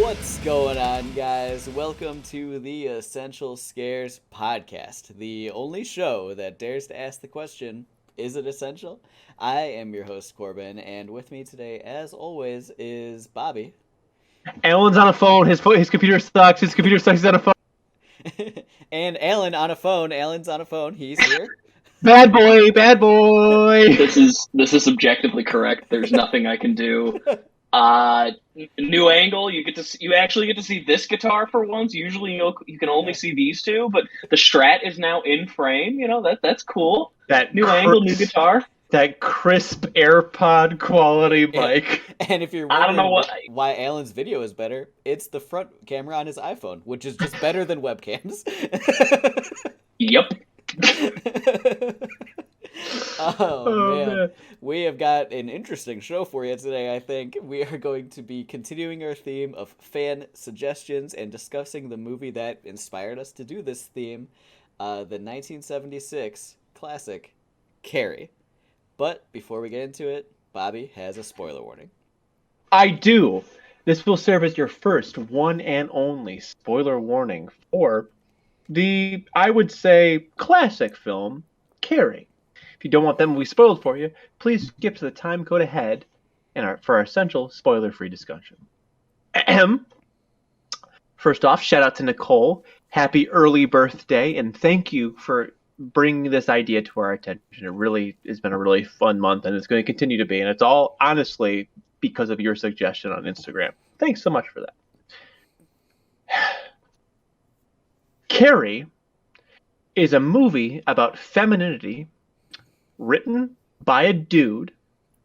What's going on, guys? Welcome to the Essential Scares podcast, the only show that dares to ask the question, is it essential? I am your host, Corbin, and with me today, as always, is Bobby. Alan's on a phone. His computer sucks. His computer sucks. He's on a phone. And Alan on a phone. Alan's on a phone. He's here. Bad boy. Bad boy. This is subjectively correct. There's nothing I can do. Uh, New angle. You actually get to see this guitar for once. Usually you can only see these two, but the Strat is now in frame. You know that's cool. That New angle, new guitar. That crisp AirPod quality mic. And if you're I don't know wondering why Alan's video is better, it's the front camera on his iPhone, which is just better than webcams. Yep. Oh, man. We have got an interesting show for you today, I think. We are going to be continuing our theme of fan suggestions and discussing the movie that inspired us to do this theme, the 1976 classic, Carrie. But before we get into it, Bobby has a spoiler warning. I do. This will serve as your first one and only spoiler warning for the, I would say, classic film, Carrie. If you don't want that movie spoiled for you, please skip to the time code ahead for our essential spoiler-free discussion. Ahem. First off, shout out to Nicole. Happy early birthday, and thank you for bringing this idea to our attention. It really has been a really fun month, and it's going to continue to be. And it's all, honestly, because of your suggestion on Instagram. Thanks so much for that. Carrie is a movie about femininity written by a dude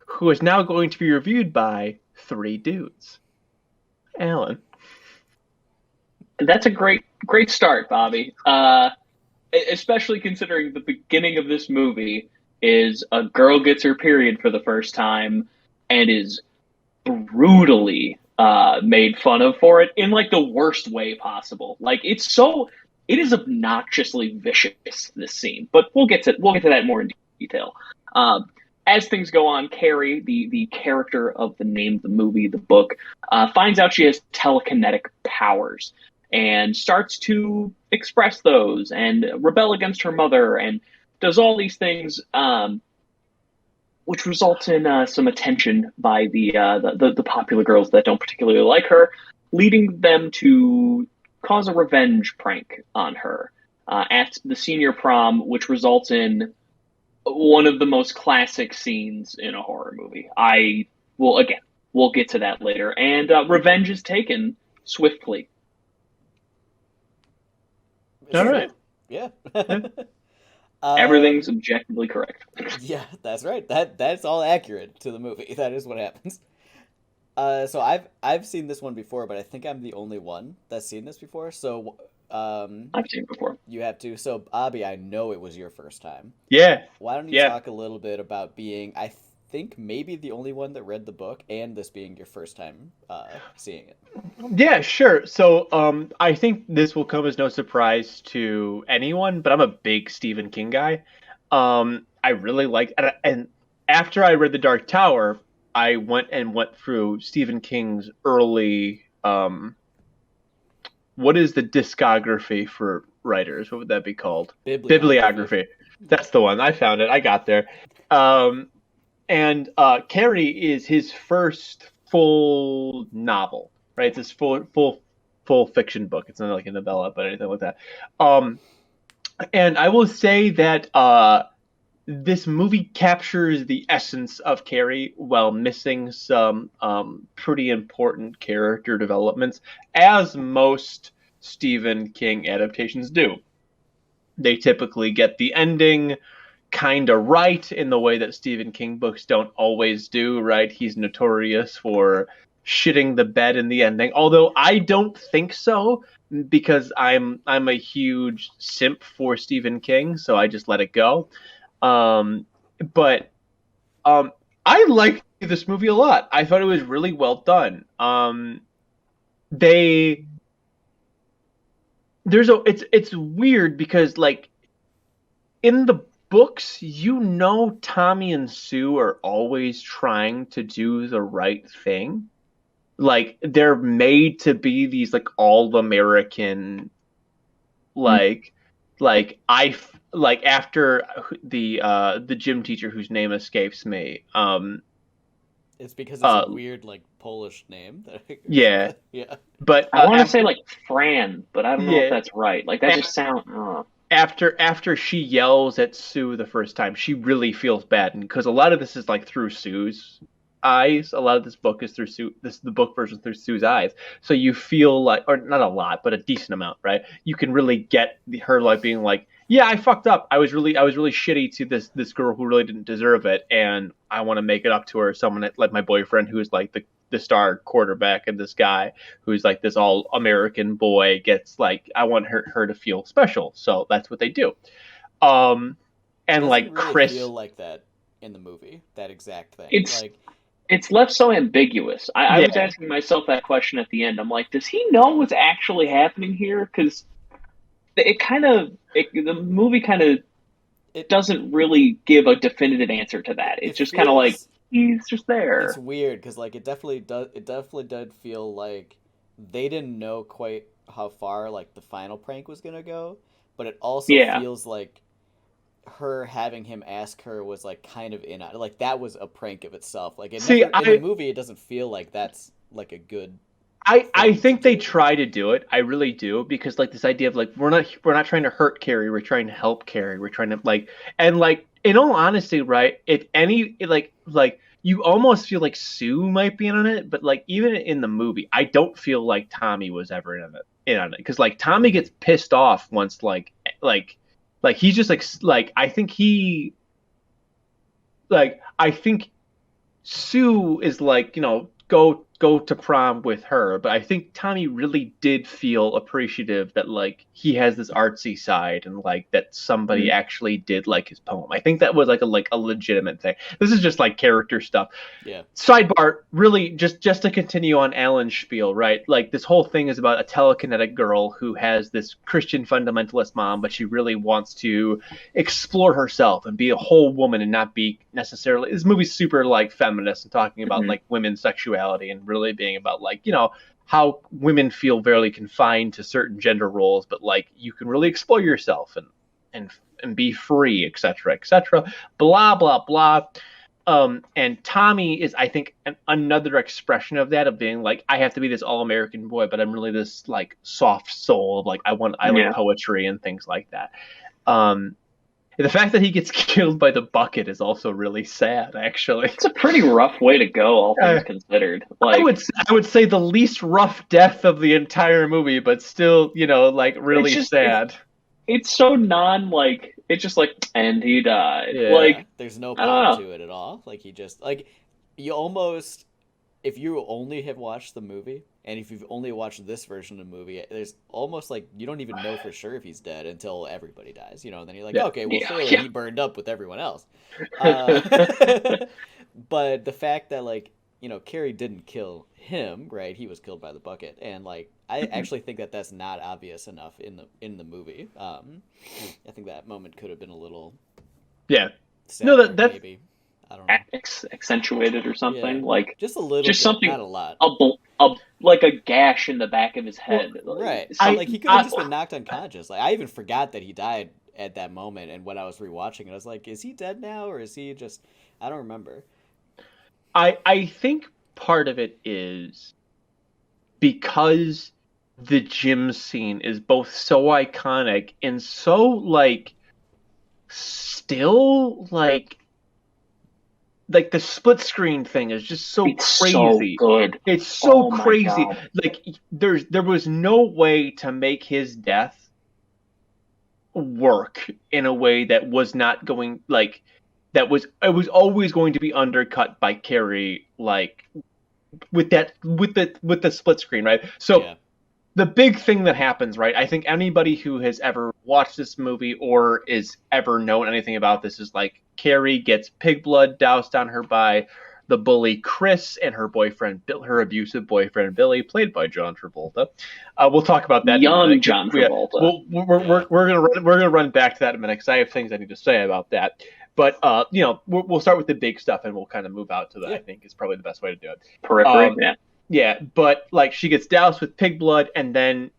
who is now going to be reviewed by three dudes. Alan. That's a great start, Bobby. Especially considering the beginning of this movie is a girl gets her period for the first time and is brutally made fun of for it in like the worst way possible. Like it is obnoxiously vicious, this scene, but we'll get to that more in detail. As things go on, Carrie, the character of the name of the movie, the book, finds out she has telekinetic powers and starts to express those and rebel against her mother and does all these things, which results in some attention by the popular girls that don't particularly like her, leading them to cause a revenge prank on her at the senior prom, which results in one of the most classic scenes in a horror movie. We'll get to that later. And revenge is taken swiftly. All right. Yeah. Everything's objectively correct. Yeah, that's right. That's all accurate to the movie. That is what happens. So I've seen this one before, but I think I'm the only one that's seen this before. So I've seen it before. You have to. So Bobby, I know it was your first time. Yeah. Why don't you talk a little bit about being, I think, maybe the only one that read the book, and this being your first time seeing it. Yeah, sure. So I think this will come as no surprise to anyone, but I'm a big Stephen King guy. I really like, and after I read The Dark Tower, I went through Stephen King's early, what is the discography for writers? What would that be called? Bibliography. That's the one. I found it. I got there. And Carrie is his first full novel, right? It's his full fiction book. It's not like a novella, but anything like that. And I will say that this movie captures the essence of Carrie while missing some pretty important character developments, as most Stephen King adaptations do. They typically get the ending kind of right in the way that Stephen King books don't always do, right? He's notorious for shitting the bed in the ending, although I don't think so, because I'm a huge simp for Stephen King, so I just let it go. But I liked this movie a lot. I thought it was really well done. It's weird because, like, in the books, Tommy and Sue are always trying to do the right thing. like they're made to be these like all American, like after the gym teacher whose name escapes me. It's because it's a weird like Polish name. Yeah. Yeah. But I want to say like Fran, but I don't know if yeah, that's right. Like that just sounds. after she yells at Sue the first time, she really feels bad, and because a lot of this is like through Sue's eyes. A lot of this book is through Sue. The book version through Sue's eyes. So you feel like, or not a lot, but a decent amount, right? You can really get her like being like, yeah, I fucked up. I was really shitty to this girl who really didn't deserve it, and I want to make it up to her. Someone like my boyfriend, who is like the star quarterback, and this guy who's like this all American boy gets like, I want her to feel special. So that's what they do. And like really Chris feel like that in the movie, that exact thing. It's left so ambiguous. I was asking myself that question at the end. I'm like, does he know what's actually happening here? Because the movie kind of doesn't really give a definitive answer to that. It's just kind of like he's just there. It's weird because like it definitely did feel like they didn't know quite how far like the final prank was gonna go, but it also feels like her having him ask her was like kind of like that was a prank of itself. Like in the movie, it doesn't feel like that's like a good. I think they try to do it. I really do, because like this idea of like we're not trying to hurt Carrie. We're trying to help Carrie. We're trying to like, and like in all honesty, right? If any like you almost feel like Sue might be in on it, but like even in the movie, I don't feel like Tommy was ever in on it, because like Tommy gets pissed off once like he's just like I think Sue is like, go to prom with her, but I think Tommy really did feel appreciative that like he has this artsy side, and like that somebody actually did like his poem. I think that was like a legitimate thing. This is just like character stuff. Yeah. Sidebar, really just to continue on Alan's spiel, right? Like this whole thing is about a telekinetic girl who has this Christian fundamentalist mom, but she really wants to explore herself and be a whole woman and not be necessarily. This movie's super like feminist and talking about like women's sexuality, and really being about like, how women feel very confined to certain gender roles, but like you can really explore yourself and be free, etc., blah blah blah. And Tommy is, I think, another expression of that, of being like, I have to be this all-American boy, but I'm really this like soft soul of like I like poetry and things like that. The fact that he gets killed by the bucket is also really sad, actually. It's a pretty rough way to go, all things considered. Like I would say the least rough death of the entire movie, but still, like really sad. It's so it's just like, and he died. Yeah. Like there's no pop to it at all. Like he just like, you almost, if you only have watched the movie, and if you've only watched this version of the movie, there's almost like you don't even know for sure if he's dead until everybody dies, and then you're like, okay, well, clearly he burned up with everyone else. But the fact that like, Carrie didn't kill him, right? He was killed by the bucket, and like I actually think that that's not obvious enough in the movie. I think that moment could have been a little sadder, that maybe. I don't know. Accentuated or something, like just a little, just bit, something, not a lot. Like a gash in the back of his head. Well, right. Like he could have just been knocked unconscious. Like I even forgot that he died at that moment, and when I was rewatching it, I was like, is he dead now, or is he just? I don't remember. I think part of it is because the gym scene is both so iconic and so like still like the split screen thing is just so crazy. So good. It's so crazy. Like there was no way to make his death work in a way that was not going like it was always going to be undercut by Carrie, like with the split screen, right? So the big thing that happens, right? I think anybody who has ever watched this movie or is ever known anything about this is like Carrie gets pig blood doused on her by the bully Chris and her boyfriend, her abusive boyfriend Billy, played by John Travolta. We'll talk about that. Young John Travolta. We're gonna run back to that in a minute because I have things I need to say about that. But we'll start with the big stuff and we'll kind of move out to that. I think is probably the best way to do it. Periphery, Yeah, but like she gets doused with pig blood, and then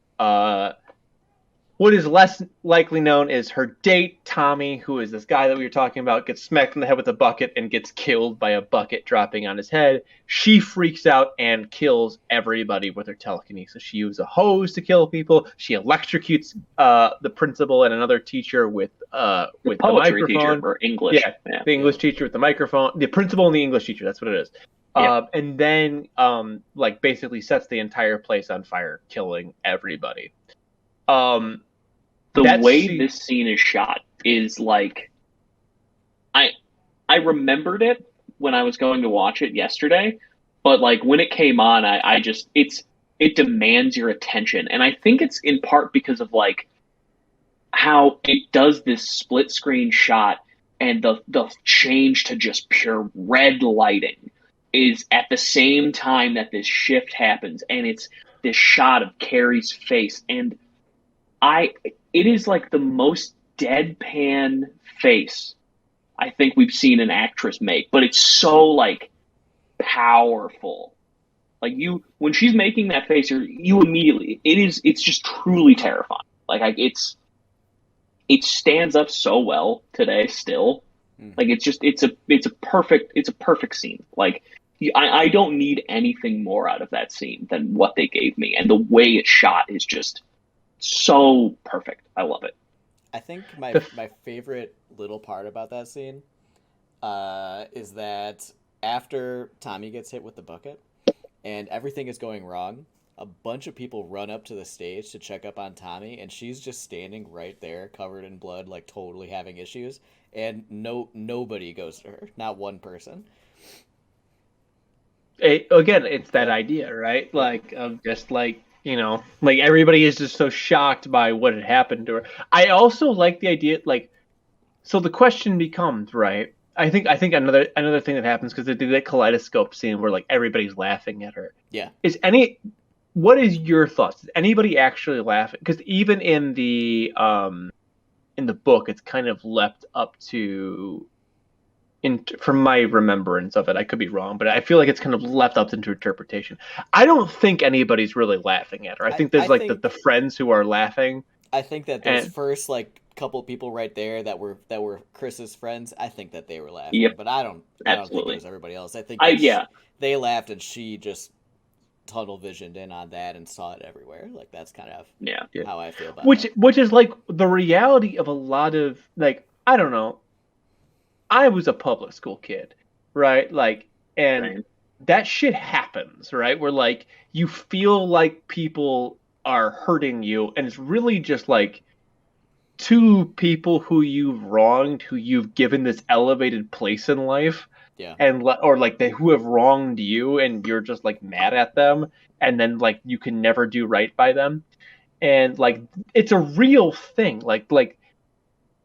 what is less likely known is her date, Tommy, who is this guy that we were talking about, gets smacked in the head with a bucket and gets killed by a bucket dropping on his head. She freaks out and kills everybody with her telekinesis. She uses a hose to kill people. She electrocutes the principal and another teacher with the poetry microphone. Teacher or English. Yeah, the English teacher with the microphone. The principal and the English teacher, that's what it is. And then like basically sets the entire place on fire, killing everybody. The way this scene is shot is like, I remembered it when I was going to watch it yesterday, but like when it came on, I just it demands your attention, and I think it's in part because of like how it does this split screen shot, and the change to just pure red lighting is at the same time that this shift happens, and it's this shot of Carrie's face, and it is like the most deadpan face I think we've seen an actress make, but it's so like powerful. Like when she's making that face, you immediately, it's just truly terrifying. Like it stands up so well today still. Like it's a perfect scene. Like I don't need anything more out of that scene than what they gave me, and the way it's shot is just so perfect. I love it. I think my favorite little part about that scene is that after Tommy gets hit with the bucket and everything is going wrong, a bunch of people run up to the stage to check up on Tommy, and she's just standing right there covered in blood, like totally having issues, and nobody goes to her, not one person. Again, it's that idea, right? Like of just like, like everybody is just so shocked by what had happened to her. I also like the idea, like, so the question becomes, right? I think another thing that happens, because they do that kaleidoscope scene where like everybody's laughing at her. Yeah. What is your thoughts? Is anybody actually laughing? Because even in the book, it's kind of left up to, from my remembrance of it, I could be wrong, but I feel like it's kind of left up to interpretation. I don't think anybody's really laughing at her. I think there's the friends who are laughing. I think that those first like couple people right there that were Chris's friends, I think that they were laughing. Yep. But I don't think it was everybody else. I think they laughed, and she just tunnel visioned in on that and saw it everywhere. Like that's kind of how I feel about it. Which is like the reality of a lot of, like, I don't know. I was a public school kid, right? Like, and that shit happens, right? Where like you feel like people are hurting you, and it's really just like two people who you've wronged, who you've given this elevated place in life, or like who have wronged you, and you're just like mad at them, and then like you can never do right by them, and like it's a real thing. Like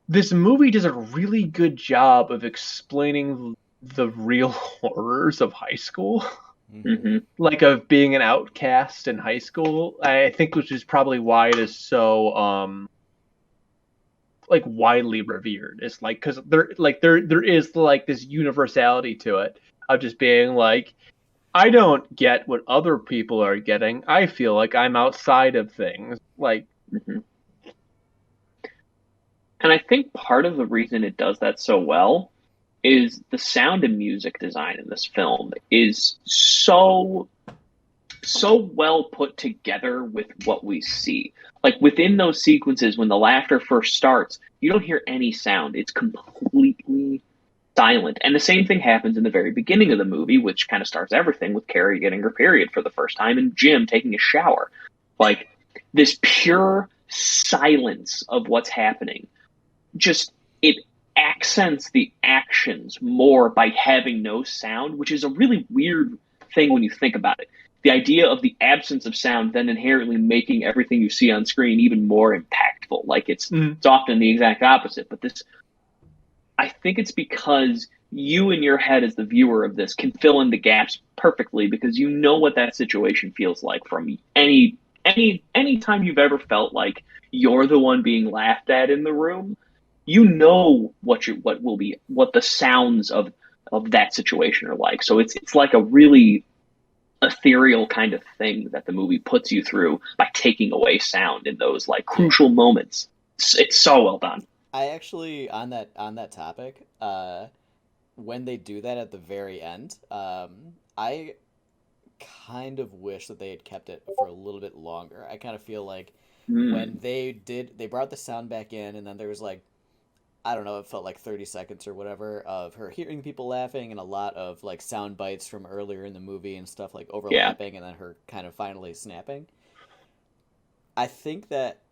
this movie does a really good job of explaining the real horrors of high school. Mm-hmm. Like of being an outcast in high school. I think, which is probably why it is so like widely revered. It's like, because there is like this universality to it of just being like, I don't get what other people are getting. I feel like I'm outside of things. Like, and I think part of the reason it does that so well is the sound and music design in this film is so well put together with what we see. Like within those sequences, when the laughter first starts, you don't hear any sound. It's completely silent. And the same thing happens in the very beginning of the movie, which kind of starts everything with Carrie getting her period for the first time and Jim taking a shower. Like this pure silence of what's happening. Just, it accents the actions more by having no sound, which is a really weird thing when you think about it. The idea of the absence of sound then inherently making everything you see on screen even more impactful. Like it's often the exact opposite. But this, I think it's because you in your head as the viewer of this can fill in the gaps perfectly, because you know what that situation feels like from any time you've ever felt like you're the one being laughed at in the room. You know what the sounds of that situation are like. So it's like a really ethereal kind of thing that the movie puts you through by taking away sound in those like crucial moments. It's so well done. I actually on that topic, when they do that at the very end, I kind of wish that they had kept it for a little bit longer. I kind of feel like when they brought the sound back in, and then there was like, I don't know, it felt like 30 seconds or whatever of her hearing people laughing and a lot of like sound bites from earlier in the movie and stuff like overlapping, and then her kind of finally snapping. I think that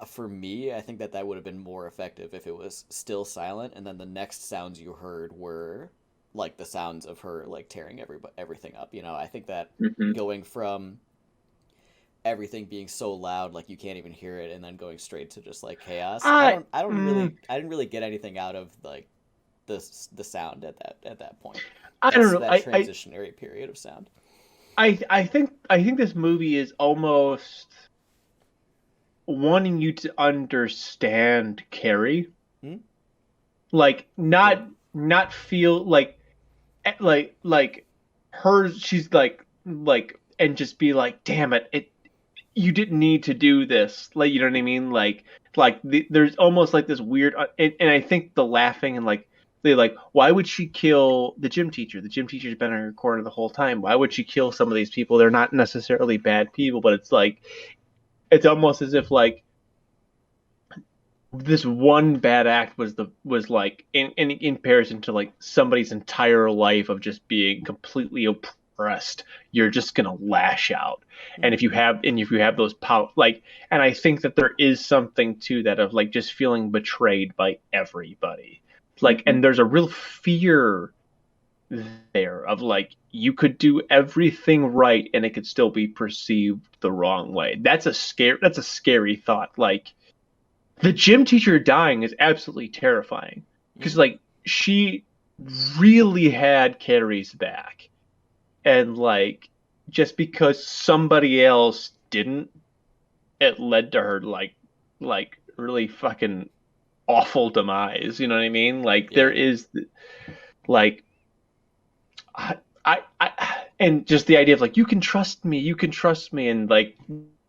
for me, I think that would have been more effective if it was still silent, and then the next sounds you heard were like the sounds of her like tearing everything up. I think that going from everything being so loud like you can't even hear it, and then going straight to just like chaos. I didn't really get anything out of like the sound at that point. I don't know. That transitionary period of sound. I think this movie is almost wanting you to understand Carrie, like not feel like her. She's like and just be like, damn it, you didn't need to do this. Like, you know what I mean? There's almost like this weird, and I think the laughing and like they like, why would she kill the gym teacher? The gym teacher's been in her corner the whole time. Why would she kill some of these people? They're not necessarily bad people, but it's like, it's almost as if like this one bad act was like in comparison to like somebody's entire life of just being completely oppressed. You're just gonna lash out, and if you have those power, like, and I think that there is something to that of like just feeling betrayed by everybody, like, and there's a real fear there of like you could do everything right and it could still be perceived the wrong way. That's a scary thought. Like, the gym teacher dying is absolutely terrifying because like she really had Carrie's back, and like just because somebody else didn't, it led to her like really fucking awful demise. You know what I mean? Like there is like I and just the idea of like you can trust me, and like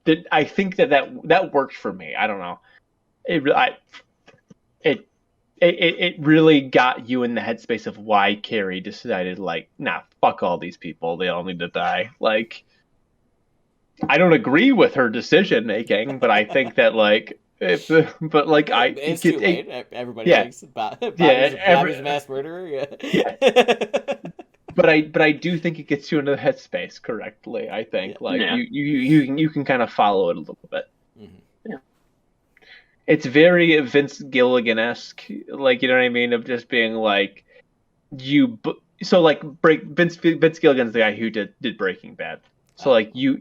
that. I think that worked for me. I don't know. It really got you in the headspace of why Carrie decided like, nah, fuck all these people. They all need to die. Like, I don't agree with her decision making, but I think that like, it's too late. Everybody thinks Bobby's a mass murderer. Yeah. But I do think it gets you into the headspace correctly. I think you can kind of follow it a little bit. Yeah. It's very Vince Gilligan-esque, like, you know what I mean, of just being like Vince Gilligan's the guy who did Breaking Bad. So like you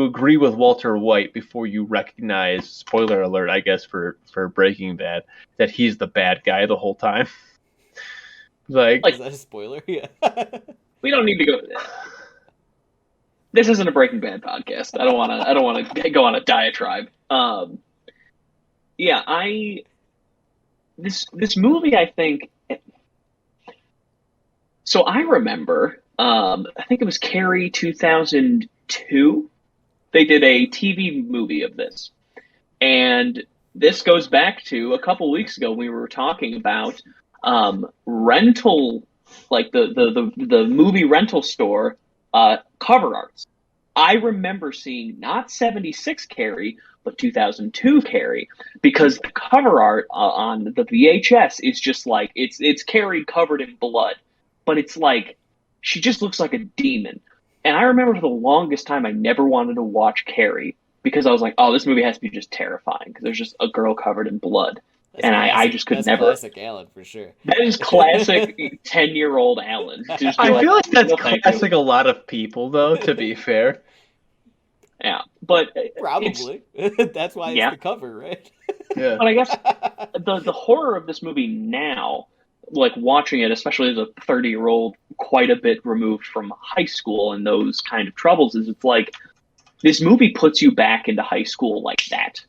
agree with Walter White before you recognize, spoiler alert, I guess, for Breaking Bad, that he's the bad guy the whole time. Like, is that a spoiler? Yeah. We don't need to go. This isn't a Breaking Bad podcast. I don't want to go on a diatribe. This movie, I think. So I remember, I think it was Carrie 2002. They did a TV movie of this, and this goes back to a couple weeks ago. We were talking about rental, like the movie rental store cover arts. I remember seeing not 76 Carrie, but 2002 Carrie, because the cover art on the VHS is just like, it's Carrie covered in blood, but it's like, she just looks like a demon. And I remember for the longest time, I never wanted to watch Carrie because I was like, oh, this movie has to be just terrifying because there's just a girl covered in blood. That's classic. I just could that's never. Classic Alan for sure. That is classic 10-year-old Alan. I feel like that's classic a lot of people, though, to be fair. Yeah, but probably that's why it's the cover, right? Yeah. But I guess the horror of this movie now, like watching it, especially as a 30-year-old, quite a bit removed from high school and those kind of troubles, is it's like this movie puts you back into high school like that.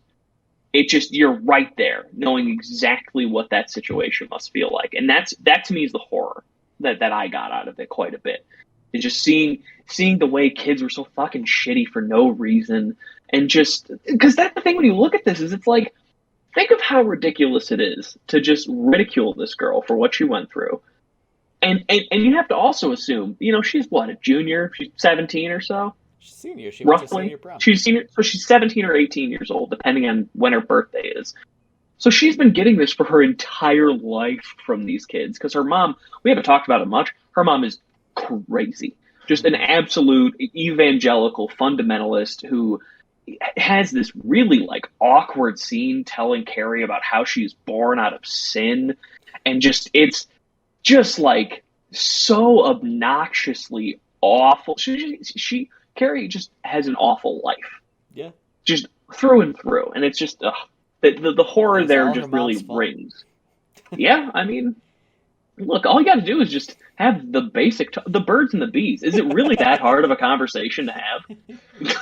It just, you're right there, knowing exactly what that situation must feel like, and that to me is the horror that I got out of it quite a bit. Is just seeing seeing the way kids were so fucking shitty for no reason, and just because that's the thing when you look at this is it's like, think of how ridiculous it is to just ridicule this girl for what she went through. And you have to also assume, she's what, a junior? She's 17 or so? She's senior. She went to roughly. senior prom. She's senior, so she's 17 or 18 years old, depending on when her birthday is. So she's been getting this for her entire life from these kids. Because her mom, we haven't talked about it much, her mom is crazy. Just an absolute evangelical fundamentalist who has this really like awkward scene telling Carrie about how she's born out of sin, and it's just like so obnoxiously awful. She Carrie just has an awful life. Yeah, just through and through, and it's just the horror it's there just really rings. Yeah, I mean, look, all you got to do is just have the basic the birds and the bees. Is it really that hard of a conversation to have?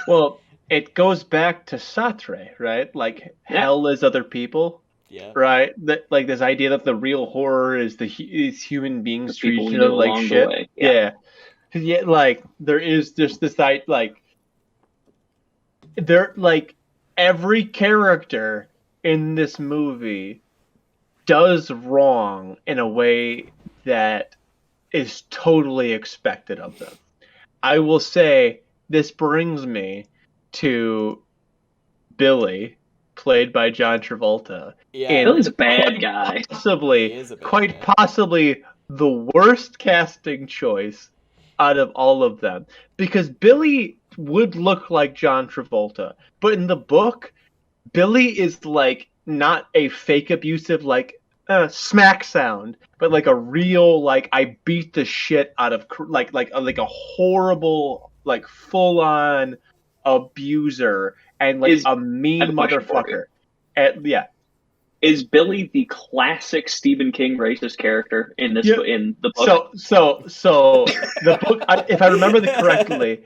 Well, it goes back to Sartre, right? Like hell is other people. Yeah. Right. That like this idea that the real horror is is human beings treating each other like shit. Yeah. Yeah. Like there is just this like there like every character in this movie does wrong in a way that is totally expected of them. I will say this brings me to Billy, played by John Travolta. Yeah, Billy's a bad guy. Possibly the worst casting choice out of all of them. Because Billy would look like John Travolta. But in the book, Billy is like not a fake abusive like smack sound, but like a real like I beat the shit out of like a horrible like full on abuser and like a mean motherfucker. Yeah. Is Billy the classic Stephen King racist character in this in the book? So the book, if I remember correctly,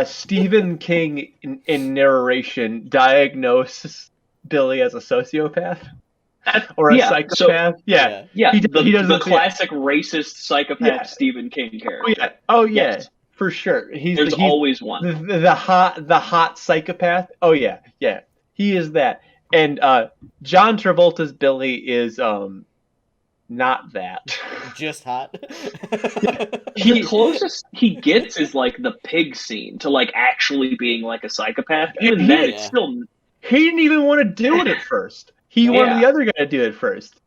Stephen King in narration diagnoses Billy as a sociopath or a psychopath. He does the classic racist psychopath Stephen King character. Oh yeah. Yes. For sure. He's always one. The hot psychopath. Oh yeah. Yeah. He is that. And John Travolta's Billy is not that. Just hot. The closest he gets is like the pig scene to like actually being like a psychopath. Even then it's still he didn't even want to do it at first. He wanted the other guy to do it first.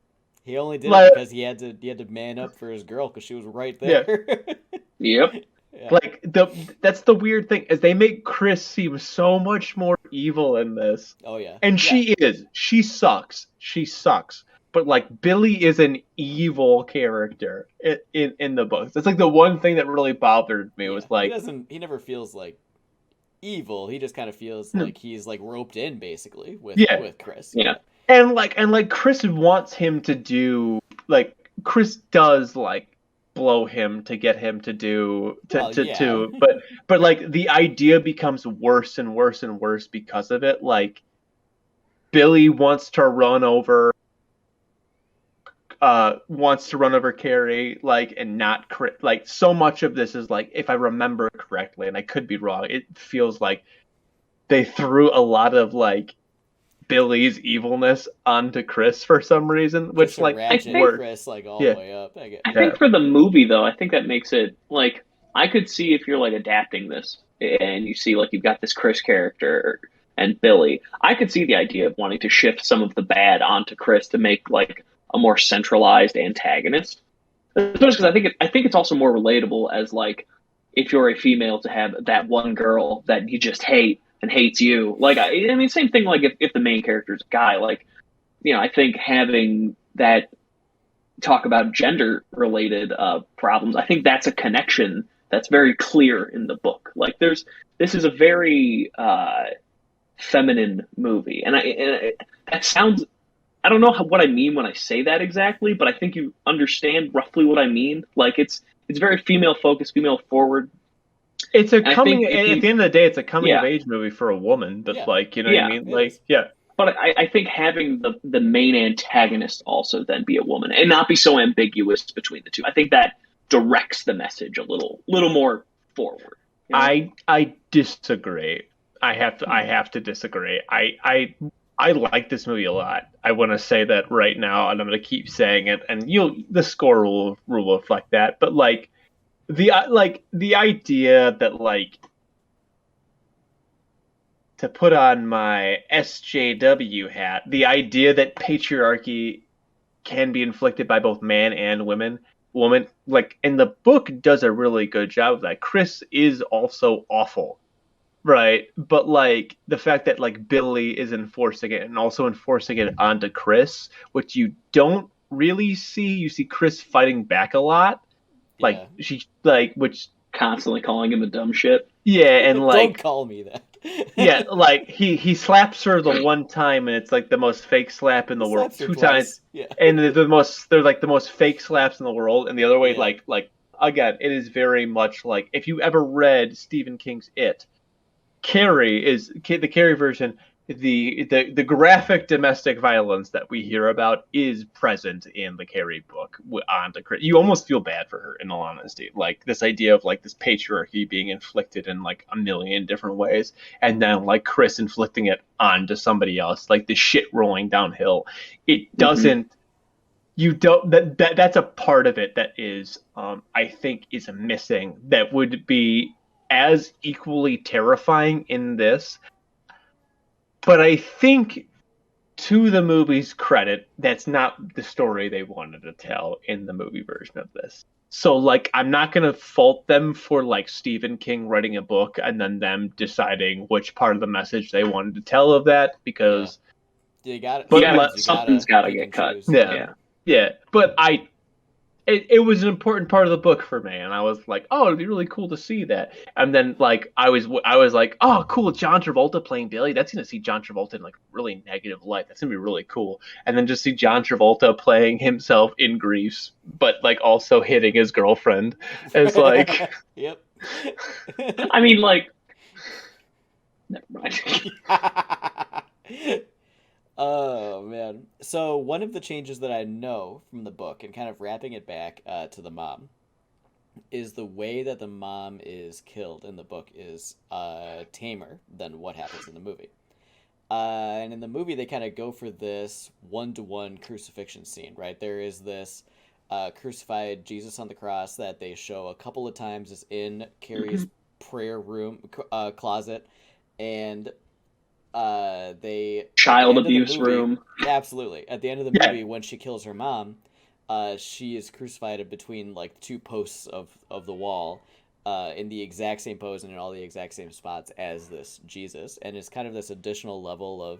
He only did it because he had to man up for his girl because she was right there. Yep. Yeah. Like that's the weird thing is they make Chris seem so much more evil in this. Oh yeah. And she is. She sucks. But like Billy is an evil character in the books. That's like the one thing that really bothered me was like he never feels like evil. He just kind of feels like he's like roped in basically with Chris. Yeah. And like Chris wants him to do like Chris does like blow him to get him to do but like the idea becomes worse and worse and worse because of it. Like Billy wants to run over Carrie like and not like so much of this is like if I remember correctly and I could be wrong, it feels like they threw a lot of like Billy's evilness onto Chris for some reason, which like Chris like all the way up. I think for the movie though, I think that makes it like I could see if you're like adapting this and you see like you've got this Chris character and Billy, I could see the idea of wanting to shift some of the bad onto Chris to make like a more centralized antagonist. Because I think it's also more relatable as like if you're a female to have that one girl that you just hate and hates you. Like, I mean, same thing, like, if the main character is a guy, like, I think having that talk about gender-related problems, I think that's a connection that's very clear in the book. Like, this is a very feminine movie. And that sounds, I don't know what I mean when I say that exactly, but I think you understand roughly what I mean. Like, it's very female-focused, female-forward. It's a coming at the end of the day, it's a coming of age movie for a woman, but like, you know what I mean? Like, But I think having the main antagonist also then be a woman and not be so ambiguous between the two, I think that directs the message a little more forward. I disagree. I have to disagree. I like this movie a lot. I want to say that right now, and I'm going to keep saying it. And the score will reflect that. But like the idea that like to put on my SJW hat, the idea that patriarchy can be inflicted by both man and woman, like, and the book does a really good job of that. Chris is also awful, right? But like the fact that like Billy is enforcing it and also enforcing it onto Chris, which you don't really see. You see Chris fighting back a lot, like she like which constantly calling him a dumb shit. Yeah, and like don't call me that. Yeah, like he slaps her the one time, and it's like the most fake slap in the world. Two times, and they're like the most fake slaps in the world. And the other way, like again, it is very much like if you ever read Stephen King's It, Carrie is the Carrie version. The graphic domestic violence that we hear about is present in the Carrie book. You almost feel bad for her, in all honesty. Like this idea of like this patriarchy being inflicted in like a million different ways, and then like Chris inflicting it onto somebody else, like the shit rolling downhill. It doesn't. You don't. That's a part of it that is, I think, is missing. That would be as equally terrifying in this. But I think, to the movie's credit, that's not the story they wanted to tell in the movie version of this. So, like, I'm not going to fault them for, like, Stephen King writing a book and then them deciding which part of the message they wanted to tell of that, because... Yeah. You got it. Something's got to get cut. Yeah. But it was an important part of the book for me, and I was like, oh, it'd be really cool to see that. And then like I was like, oh, cool, John Travolta playing Billy. That's gonna see John Travolta in like really negative light. That's gonna be really cool. And then just see John Travolta playing himself in Grease, but like also hitting his girlfriend. It's like, yep. I mean, like, never mind. Oh, man. So one of the changes that I know from the book, and kind of wrapping it back to the mom, is the way that the mom is killed in the book is tamer than what happens in the movie. And in the movie, they kind of go for this one-to-one crucifixion scene, right? There is this crucified Jesus on the cross that they show a couple of times is in Carrie's prayer room closet, and... they child abuse room. Absolutely. At the end of the movie, when she kills her mom, she is crucified between like two posts of the wall, in the exact same pose and in all the exact same spots as this Jesus, and it's kind of this additional level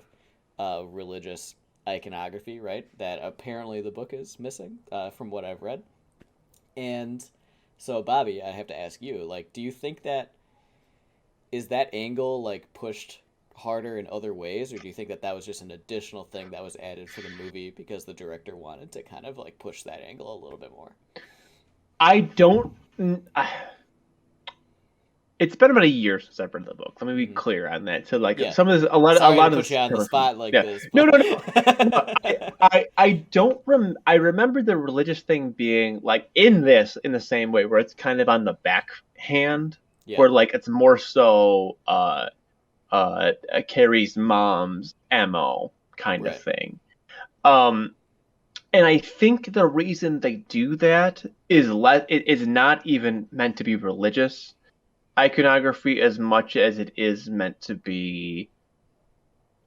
of religious iconography, right? That apparently the book is missing, from what I've read. And so, Bobby, I have to ask you, like, do you think is that angle like pushed harder in other ways, or do you think that was just an additional thing that was added for the movie because the director wanted to kind of like push that angle a little bit more? I don't. It's been about a year since I've read the book. Let me be clear on that. So, like, some of this, a lot of put you on the spot like this. But... No. I don't. I remember the religious thing being like in the same way where it's kind of on the backhand, where like it's more so. Carrie's mom's MO kind of thing. And I think the reason they do that is it is not even meant to be religious iconography as much as it is meant to be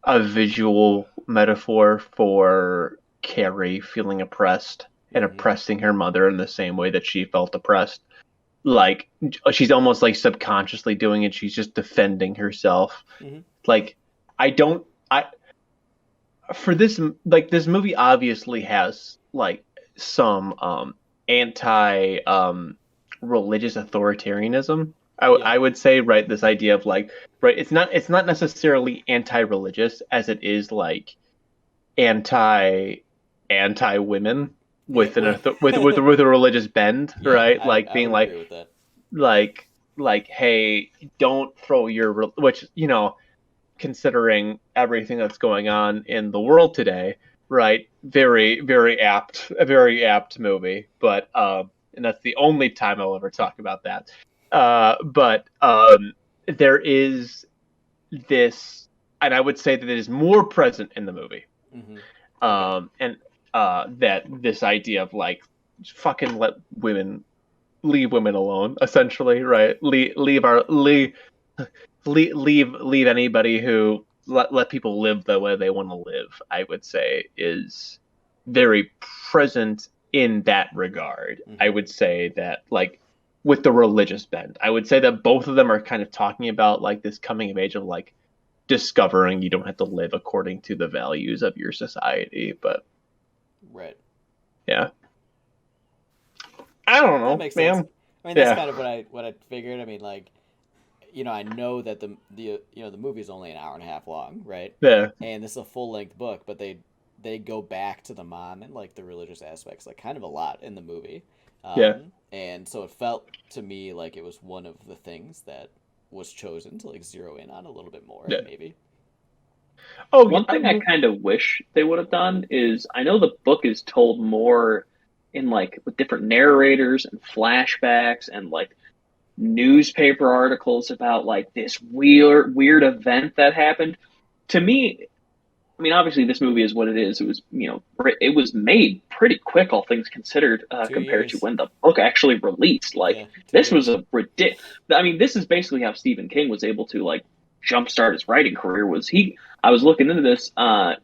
a visual metaphor for Carrie feeling oppressed and oppressing her mother in the same way that she felt oppressed. Like she's almost like subconsciously doing it. She's just defending herself. Like for this, like this movie obviously has like some anti religious authoritarianism. I would say, right, this idea of like, right, it's not necessarily anti-religious as it is like anti women. With with a religious bend, right? Like I being like, hey, don't throw your, which, you know, considering everything that's going on in the world today, right? Very, very apt, a very apt movie. But and that's the only time I'll ever talk about that. But there is this, and I would say that it is more present in the movie. Mm-hmm. And that this idea of like fucking leave women alone, essentially, right? Leave anybody who let people live the way they want to live, I would say, is very present in that regard. Mm-hmm. I would say that, like, with the religious bent, I would say that both of them are kind of talking about like this coming of age of like discovering you don't have to live according to the values of your society. But right, yeah, I don't know, that makes man. sense. I mean, that's kind of what I figured. I mean, like, I know that the movie is only an hour and a half long, right? Yeah. And this is a full length book, but they go back to the mom and like the religious aspects, like kind of a lot in the movie. Yeah. And so it felt to me like it was one of the things that was chosen to like zero in on a little bit more, maybe. Oh, one thing I kind of wish they would have done is, I know the book is told more in like with different narrators and flashbacks and like newspaper articles about like this weird event that happened. To me, I mean, obviously this movie is what it is. It was, it was made pretty quick, all things considered, compared to when the book actually released. Like, this was a ridiculous. I mean, this is basically how Stephen King was able to like jumpstart his writing career. I was looking into this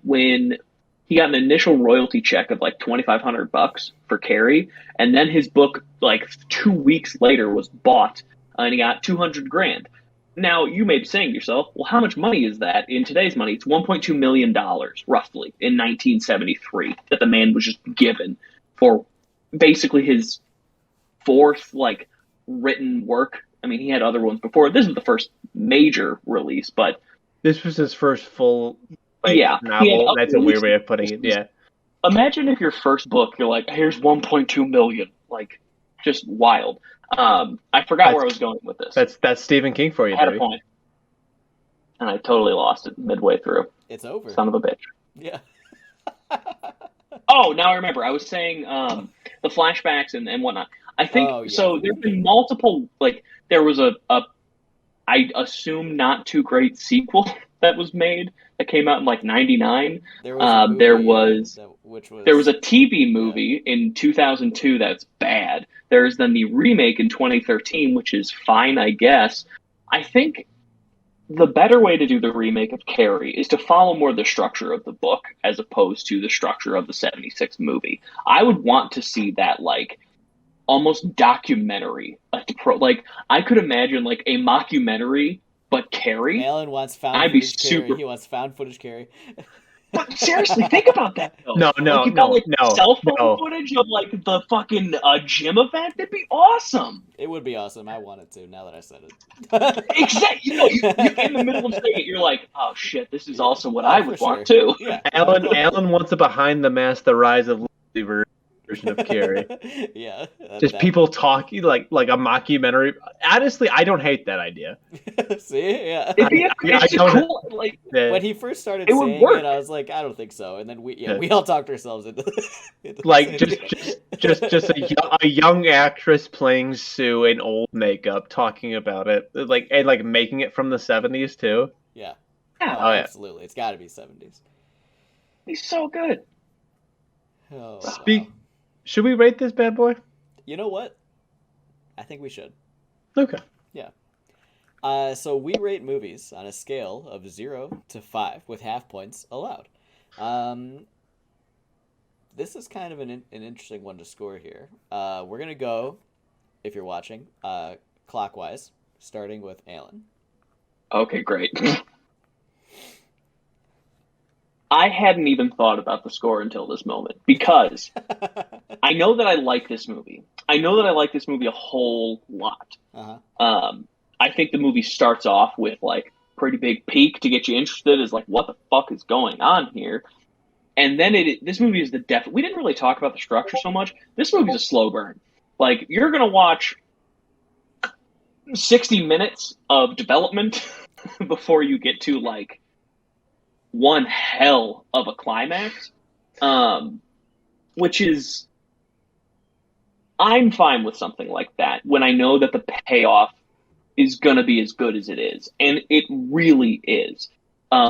when he got an initial royalty check of like $2,500 for Carrie, and then his book like 2 weeks later was bought, and he got 200 grand. Now, you may be saying to yourself, well, how much money is that in today's money? It's $1.2 million, roughly, in 1973, that the man was just given for basically his fourth, like, written work. I mean, he had other ones before. This is the first major release, but... This was his first full novel. That's a weird way of putting it, yeah. Imagine if your first book, you're like, here's 1.2 million. Like, just wild. I forgot where I was going with this. That's Stephen King for you, I had a point, and I totally lost it midway through. It's over. Son of a bitch. Yeah. Oh, now I remember. I was saying the flashbacks and whatnot. I think so. There've been multiple. Like, there was a I assume not too great sequel that was made that came out in like '99. There was a TV movie in 2002 that's bad. There's then the remake in 2013, which is fine, I guess. I think the better way to do the remake of Carrie is to follow more the structure of the book as opposed to the structure of the '76 movie. I would want to see that like almost documentary, like I could imagine like a mockumentary, but Carrie. Alan wants found footage Carrie. He wants found footage Carrie. But seriously, think about that though. No, cell phone footage of like the fucking gym event. That'd be awesome. It would be awesome. I want it to. Now that I said it. Exactly. You're in the middle of saying it. You're like, oh shit, this is also what I would want too. Yeah. Alan wants a behind the mask, the rise of Lucifer version of Carrie. Yeah. Just people talking like a mockumentary. Honestly, I don't hate that idea. See, yeah. It's cool. Like when he first started saying it, I was like, I don't think so. And then we all talked ourselves into like just a young actress playing Sue in old makeup talking about it, and making it from the '70s too. Yeah. Oh, absolutely. It's got to be '70s. He's so good. Oh, wow. Should we rate this bad boy? You know what? I think we should. Okay. Yeah. So we rate movies on a scale of 0 to 5 with half points allowed. This is kind of an interesting one to score here. We're going to go, if you're watching, clockwise, starting with Alan. Okay, great. I hadn't even thought about the score until this moment, because I know that I like this movie. I know that I like this movie a whole lot. Uh-huh. I think the movie starts off with like pretty big peak to get you interested, is like, what the fuck is going on here? And then this movie is we didn't really talk about the structure so much. This movie is a slow burn. Like, you're going to watch 60 minutes of development before you get to like one hell of a climax, which is, I'm fine with something like that when I know that the payoff is going to be as good as it is. And it really is.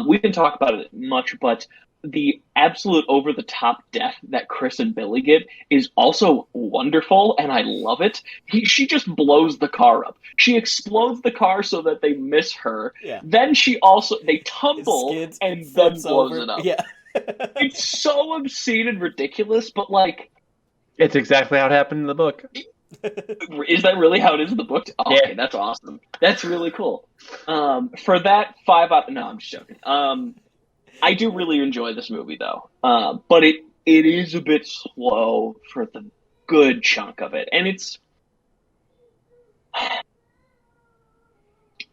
We can talk about it much, but the absolute over-the-top death that Chris and Billy get is also wonderful, and I love it. She just blows the car up. She explodes the car so that they miss her. Yeah. Then they tumble and then blows it up. Yeah. It's so obscene and ridiculous, but like... It's exactly how it happened in the book. Is that really how it is in the book? Oh, yeah. Okay, that's awesome. That's really cool. For that, 5 out... No, I'm just joking. I do really enjoy this movie, though. But it is a bit slow for the good chunk of it. And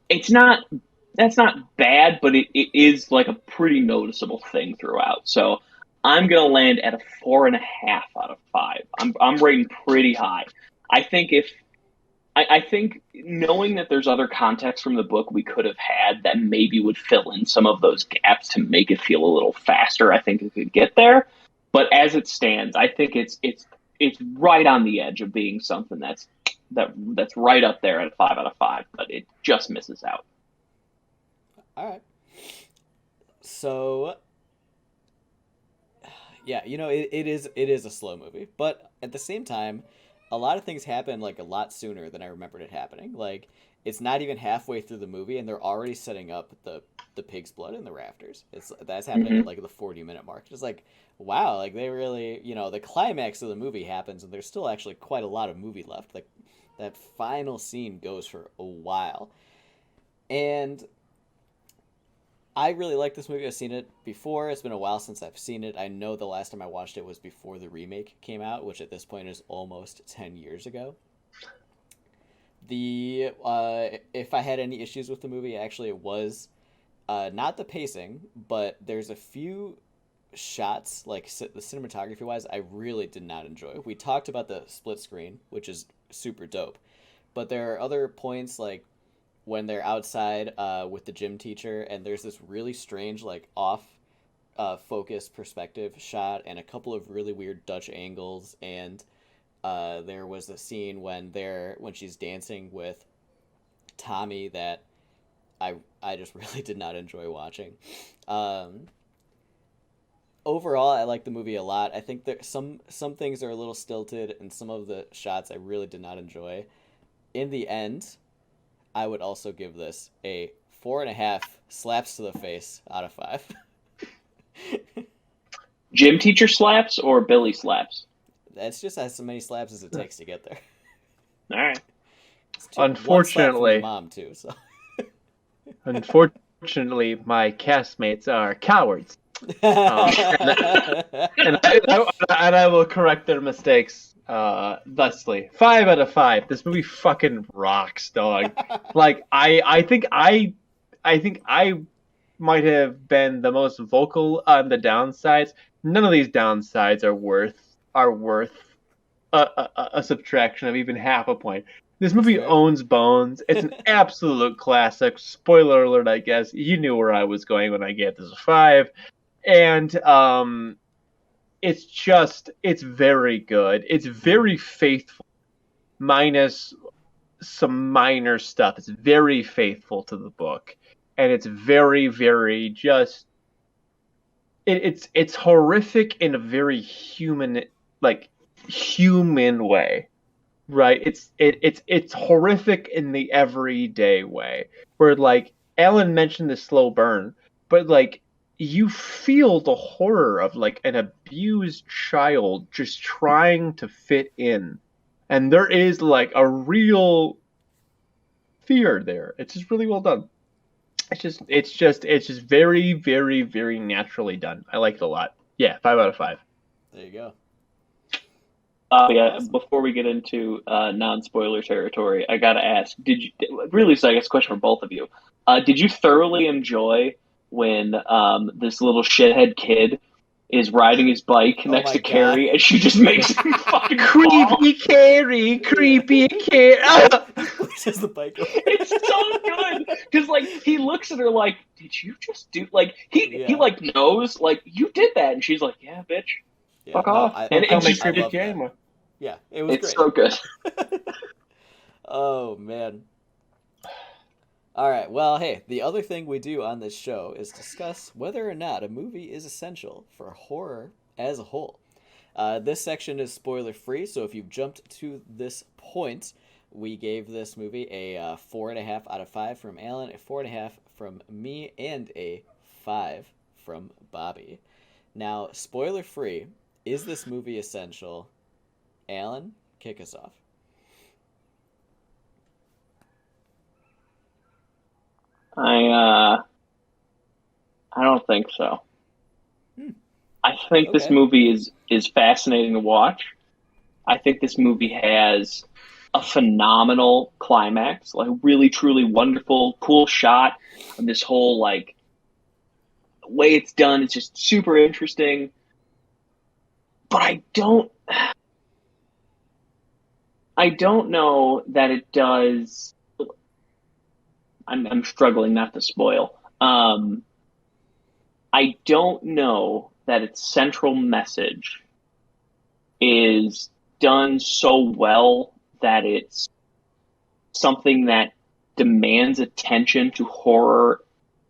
that's not bad, but it is like a pretty noticeable thing throughout. So I'm going to land at a 4.5 out of 5. I'm rating pretty high. I think I think knowing that there's other context from the book we could have had that maybe would fill in some of those gaps to make it feel a little faster, I think it could get there. But as it stands, I think it's right on the edge of being something that's right up there at a 5 out of 5, but it just misses out. All right. So, yeah, it is a slow movie, but at the same time, a lot of things happen like a lot sooner than I remembered it happening. Like, it's not even halfway through the movie and they're already setting up the pig's blood in the rafters. That's happening at like the 40-minute mark. It's like, wow, like they really, the climax of the movie happens and there's still actually quite a lot of movie left. Like that final scene goes for a while. And I really like this movie. I've seen it before. It's been a while since I've seen it. I know the last time I watched it was before the remake came out, which at this point is almost 10 years ago. If I had any issues with the movie, actually it was not the pacing, but there's a few shots, like the cinematography-wise, I really did not enjoy. We talked about the split screen, which is super dope, but there are other points, like when they're outside with the gym teacher and there's this really strange like off focus perspective shot and a couple of really weird Dutch angles, and there was a scene when she's dancing with Tommy that I just really did not enjoy watching. Overall, I like the movie a lot. I think there some things are a little stilted and some of the shots I really did not enjoy. In the end, I would also give this a 4.5 slaps to the face out of 5. Gym teacher slaps or Billy slaps? That's just as many slaps as it takes to get there. All right. Unfortunately, mom too. So. Unfortunately, my castmates are cowards, and I will correct their mistakes. Thusly, 5 out of 5. This movie fucking rocks, dog. Like I think I might have been the most vocal on the downsides. None of these downsides are worth a subtraction of even half a point. This movie owns bones. It's an absolute classic. Spoiler alert, I guess. You knew where I was going when I gave this a 5. And it's very good. It's very faithful, minus some minor stuff. It's very faithful to the book. And it's very, very just... It's horrific in a very human way. Right, it's horrific in the everyday way, where like Alan mentioned the slow burn, but like you feel the horror of like an abused child just trying to fit in, and there is like a real fear there. It's just really well done. It's just very, very, very naturally done. I like it a lot. Yeah, 5 out of 5. There you go. Yeah, before we get into non-spoiler territory, I gotta ask: really? So I guess a question for both of you. Did you thoroughly enjoy when this little shithead kid is riding his bike next to Carrie, and she just makes him fucking creepy Carrie, creepy Carrie? Pushes the bike over. It's so good because like he looks at her like, "Did you just do?" Like he like knows like you did that, and she's like, "Yeah, bitch." Yeah, Fuck off. I And love that. Yeah, it was it's great. so good. Oh man. All right. Well, hey, the other thing we do on this show is discuss whether or not a movie is essential for horror as a whole. This section is spoiler free, so if you've jumped to this point, we gave this movie a 4.5 out of 5 from Alan, a 4.5 from me, and a 5 from Bobby. Now, spoiler free, is this movie essential? Alan, kick us off. I don't think so. I think this movie is fascinating to watch. I think this movie has a phenomenal climax, like really truly wonderful, cool shot, and this whole like way it's done is just super interesting. But I don't know that it does. I'm struggling not to spoil. I don't know that its central message is done so well that it's something that demands attention to horror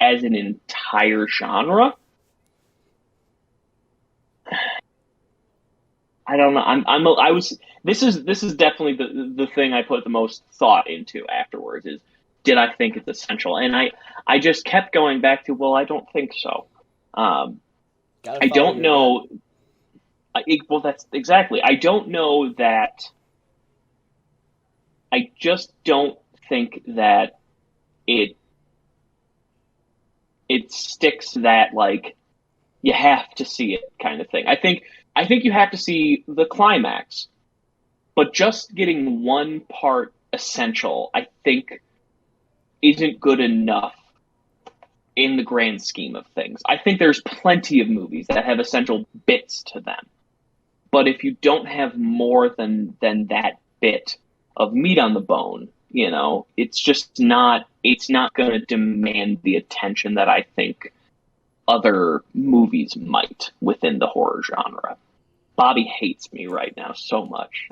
as an entire genre. I don't know. This is definitely the thing I put the most thought into afterwards is, did I think it's essential? And I just kept going back to, well, I don't think so. I don't know. Well, that's exactly. I don't know that. I just don't think that it sticks that like you have to see it kind of thing. I think you have to see the climax, but just getting one part essential, I think, isn't good enough in the grand scheme of things. I think there's plenty of movies that have essential bits to them. But if you don't have more than that bit of meat on the bone, you know, it's not going to demand the attention that I think other movies might within the horror genre. Bobby hates me right now so much.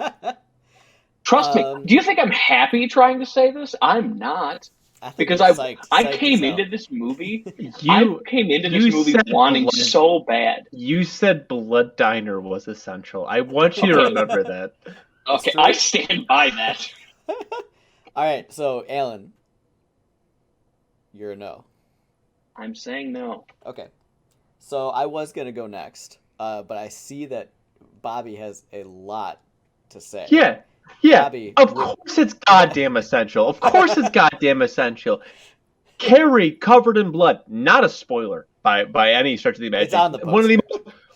Trust me. Do you think I'm happy trying to say this? I'm not. Because I came into this movie. I came into this movie wanting so bad. You said Blood Diner was essential. I want you to remember that. Okay, I stand by that. All right, so Alan, you're a no. I'm saying no. Okay, so I was gonna go next, but I see that Bobby has a lot to say. Yeah. Bobby, of course it's goddamn essential. Of course it's goddamn essential. Carrie covered in blood. Not a spoiler by any stretch of the imagination. It's on the poster.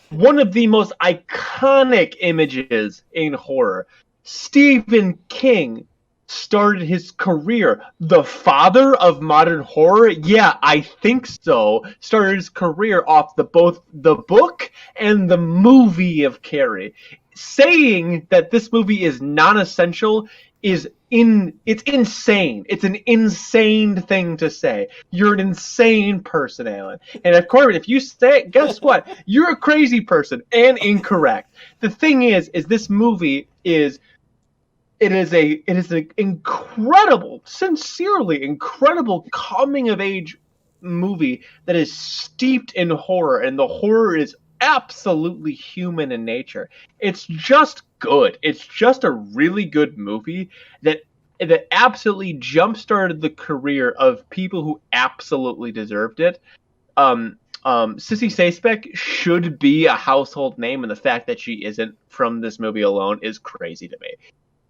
One of the most iconic images in horror. Stephen King started his career. The father of modern horror? Yeah, I think so. Started his career off both the book and the movie of Carrie. Saying that this movie is non-essential it's insane. It's an insane thing to say. You're an insane person, Alan. And of course, if you say it, guess what? You're a crazy person and incorrect. The thing is this movie is an incredible, sincerely incredible coming of age movie that is steeped in horror, and the horror is absolutely human in nature. It's just good. It's just a really good movie that absolutely jump-started the career of people who absolutely deserved it. Sissy Spacek should be a household name, and the fact that she isn't from this movie alone is crazy to me.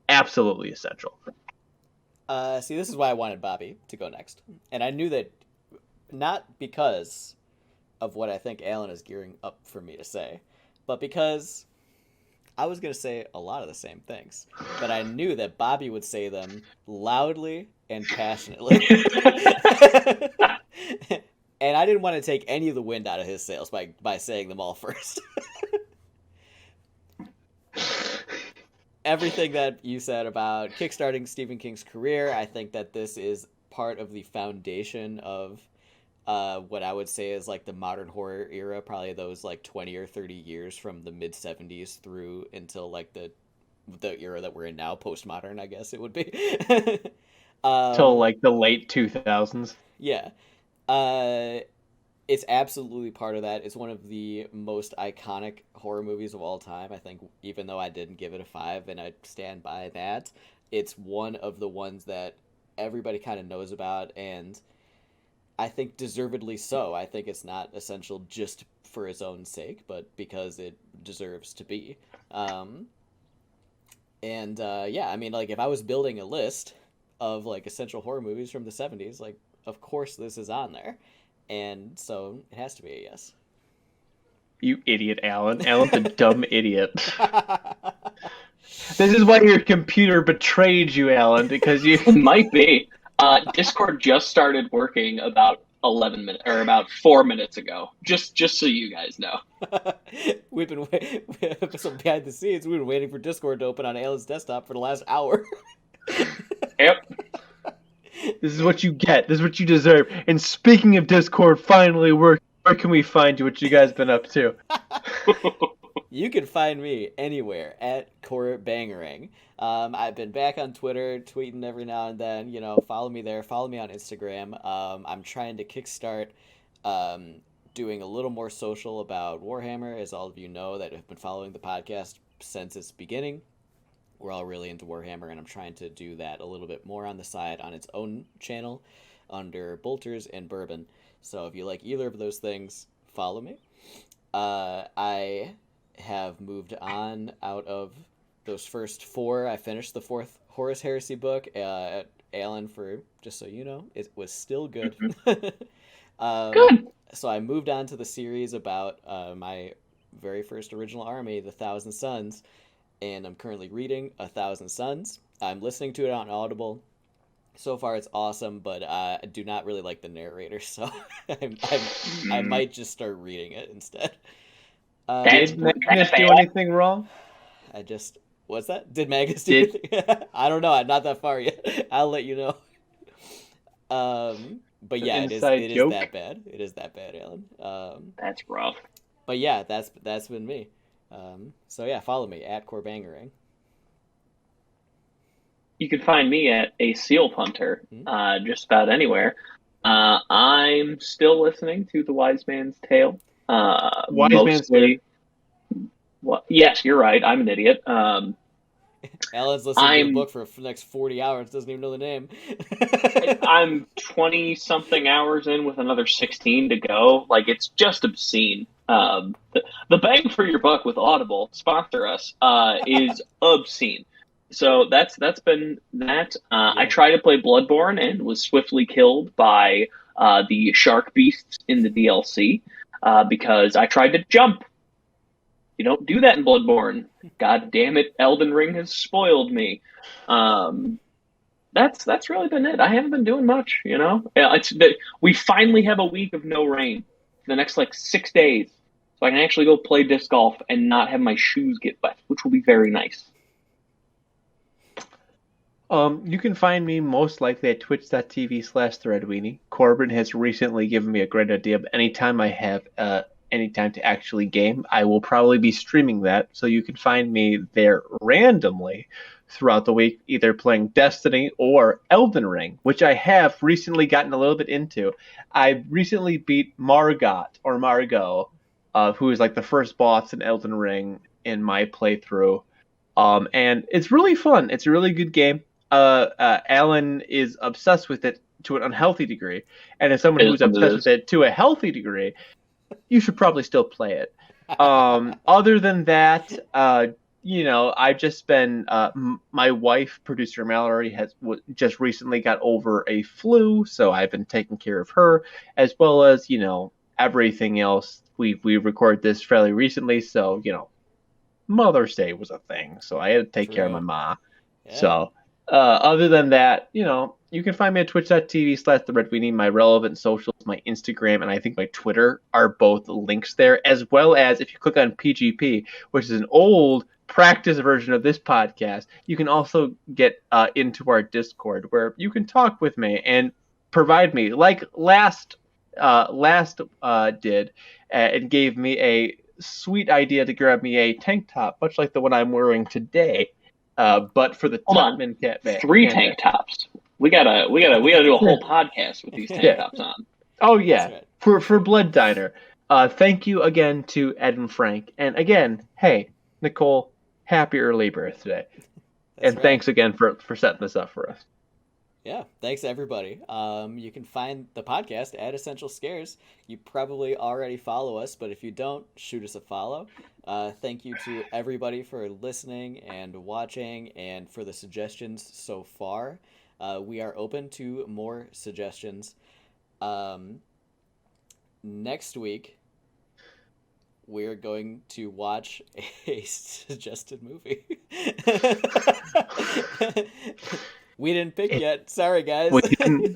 Absolutely essential. See, this is why I wanted Bobby to go next. And I knew that not because of what I think Alan is gearing up for me to say, but because I was going to say a lot of the same things, but I knew that Bobby would say them loudly and passionately. And I didn't want to take any of the wind out of his sails by saying them all first. Everything that you said about kickstarting Stephen King's career, I think that this is part of the foundation of what I would say is like the modern horror era, probably those like 20 or 30 years from the mid 70s through until like the era that we're in now, postmodern, I guess it would be. Till like the late 2000s. Yeah. It's absolutely part of that. It's one of the most iconic horror movies of all time. I think, even though I didn't give it a 5, and I stand by that, it's one of the ones that everybody kind of knows about, and I think deservedly so. I think it's not essential just for its own sake, but because it deserves to be. Um, yeah, I mean, like, if I was building a list of like essential horror movies from the 70s, like, of course this is on there. And so it has to be a yes. You idiot, Alan. Alan's a dumb idiot. This is why your computer betrayed you, Alan, because you... It might be. Discord just started working about 11 minutes, or about 4 minutes ago. Just so you guys know. We've been some behind the scenes. We've been waiting for Discord to open on Alan's desktop for the last hour. Yep. This is what you get. This is what you deserve. And speaking of Discord, finally, where can we find you? What you guys been up to? You can find me anywhere at Core Bangerang. I've been back on Twitter, tweeting every now and then. You know, follow me there. Follow me on Instagram. I'm trying to kickstart doing a little more social about Warhammer, as all of you know that have been following the podcast since its beginning. We're all really into Warhammer, and I'm trying to do that a little bit more on the side on its own channel under Bolters and Bourbon. So if you like either of those things, follow me. I have moved on out of those first 4. I finished the 4th Horus Heresy book. Alan, for just so you know, it was still good. Good. So I moved on to the series about my very first original army, the Thousand Sons. And I'm currently reading A Thousand Suns. I'm listening to it on Audible. So far, it's awesome, but I do not really like the narrator, so I might just start reading it instead. Did Magnus do anything wrong? What's that? Did Magnus do anything? I don't know. I'm not that far yet. I'll let you know. But yeah, it is that bad. It is that bad, Alan. That's rough. But yeah, that's been me. So yeah, follow me at Core Bangerang. You can find me at a seal punter, just about anywhere. I'm still listening to The Wise Man's Tale. Man's Tale. Yes, you're right. I'm an idiot. Alan's listening to a book for the next 40 hours. Doesn't even know the name. I'm 20-something hours in with another 16 to go. Like, it's just obscene. The bang for your buck with Audible, sponsor us, is obscene. So that's been that. I tried to play Bloodborne and was swiftly killed by the shark beasts in the DLC because I tried to jump. You don't do that in Bloodborne. God damn it, Elden Ring has spoiled me. That's really been it. I haven't been doing much, you know. We finally have a week of no rain. The next 6 days, so I can actually go play disc golf and not have my shoes get wet, which will be very nice. You can find me most likely at twitch.tv/threadweenie. Corbin has recently given me a great idea, but anytime I have any time to actually game, I will probably be streaming that, so you can find me there randomly throughout the week, either playing Destiny or Elden Ring, which I have recently gotten a little bit into. I recently beat Margot, who is like the first boss in Elden Ring in my playthrough. And it's really fun. It's a really good game. Alan is obsessed with it to an unhealthy degree, and as someone who's obsessed with it to a healthy degree, you should probably still play it. Other than that, I've just been my wife, producer Mallory, just recently got over a flu, so I've been taking care of her, as well as everything else. We record this fairly recently, so Mother's Day was a thing, so I had to take care of my ma. Yeah. So other than that, you can find me at twitch.tv/theredweenie. My relevant socials, my Instagram, and I think my Twitter are both links there, as well as if you click on PGP, which is an old practice version of this podcast, you can also get into our Discord, where you can talk with me and provide me, like last did, and gave me a sweet idea to grab me a tank top, much like the one I'm wearing today, but for the Hold on. 3 tank tops. We gotta do a whole podcast with these tank tops on. Oh yeah, right. for Blood Diner. Thank you again to Ed and Frank, and again, hey Nicole, happy early birthday, and right. thanks again for setting this up for us. Yeah, thanks everybody. You can find the podcast at Essential Scares. You probably already follow us, but if you don't, shoot us a follow. Thank you to everybody for listening and watching and for the suggestions so far. We are open to more suggestions. Next week, we're going to watch a suggested movie. We didn't pick yet. Sorry, guys.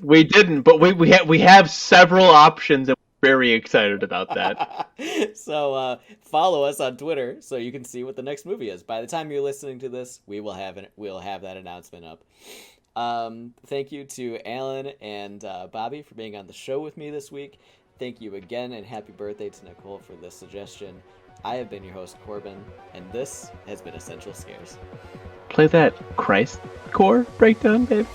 We didn't, but we have several options, and we're very excited about that. So follow us on Twitter so you can see what the next movie is. By the time you're listening to this, we'll have that announcement up. Thank you to Alan and Bobby for being on the show with me this week. Thank you again, and happy birthday to Nicole for this suggestion. I have been your host, Corbin, and this has been Essential Scares. Play that Christ core breakdown, babe.